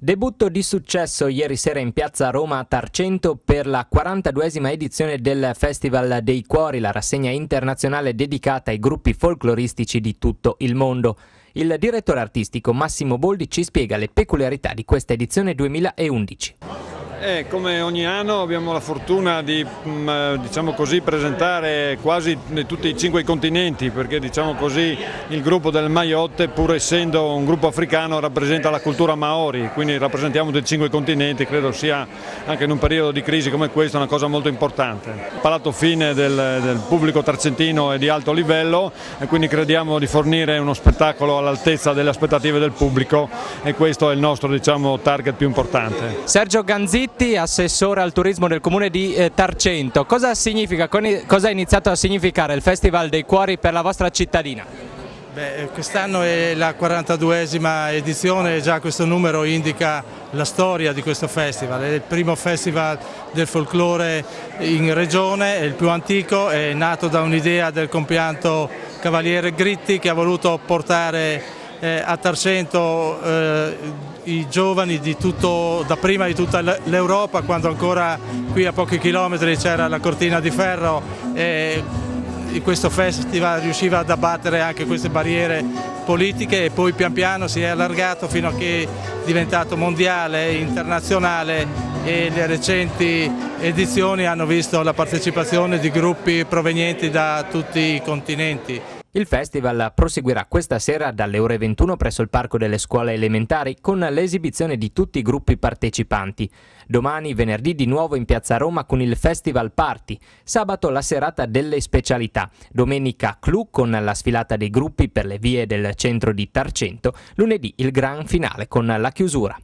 Debutto di successo ieri sera in piazza Roma a Tarcento per la 42esima edizione del Festival dei Cuori, la rassegna internazionale dedicata ai gruppi folcloristici di tutto il mondo. Il direttore artistico Massimo Boldi ci spiega le peculiarità di questa edizione 2011. Come ogni anno abbiamo la fortuna di diciamo così, presentare quasi tutti i 5 continenti, perché diciamo così il gruppo del Mayotte, pur essendo un gruppo africano, rappresenta la cultura Maori, quindi rappresentiamo tutti i 5 continenti. Credo sia anche in un periodo di crisi come questo una cosa molto importante. Il palato fine del pubblico tarcentino è di alto livello e quindi crediamo di fornire uno spettacolo all'altezza delle aspettative del pubblico, e questo è il nostro target più importante. Sergio Ganzitti, assessore al turismo del comune di Tarcento, cosa significa, cosa ha iniziato a significare il Festival dei Cuori per la vostra cittadina? Quest'anno è la 42esima edizione e già questo numero indica la storia di questo festival. È il primo festival del folklore in regione, è il più antico, è nato da un'idea del compianto Cavaliere Gritti, che ha voluto portare a Tarcento i giovani da prima di tutta l'Europa, quando ancora qui a pochi chilometri c'era la cortina di ferro, e questo festival riusciva ad abbattere anche queste barriere politiche, e poi pian piano si è allargato fino a che è diventato mondiale, internazionale, e le recenti edizioni hanno visto la partecipazione di gruppi provenienti da tutti i continenti. Il festival proseguirà questa sera dalle ore 21 presso il Parco delle Scuole Elementari con l'esibizione di tutti i gruppi partecipanti. Domani, venerdì, di nuovo in piazza Roma con il Festival Party. Sabato la serata delle specialità. Domenica clou con la sfilata dei gruppi per le vie del centro di Tarcento. Lunedì il gran finale con la chiusura.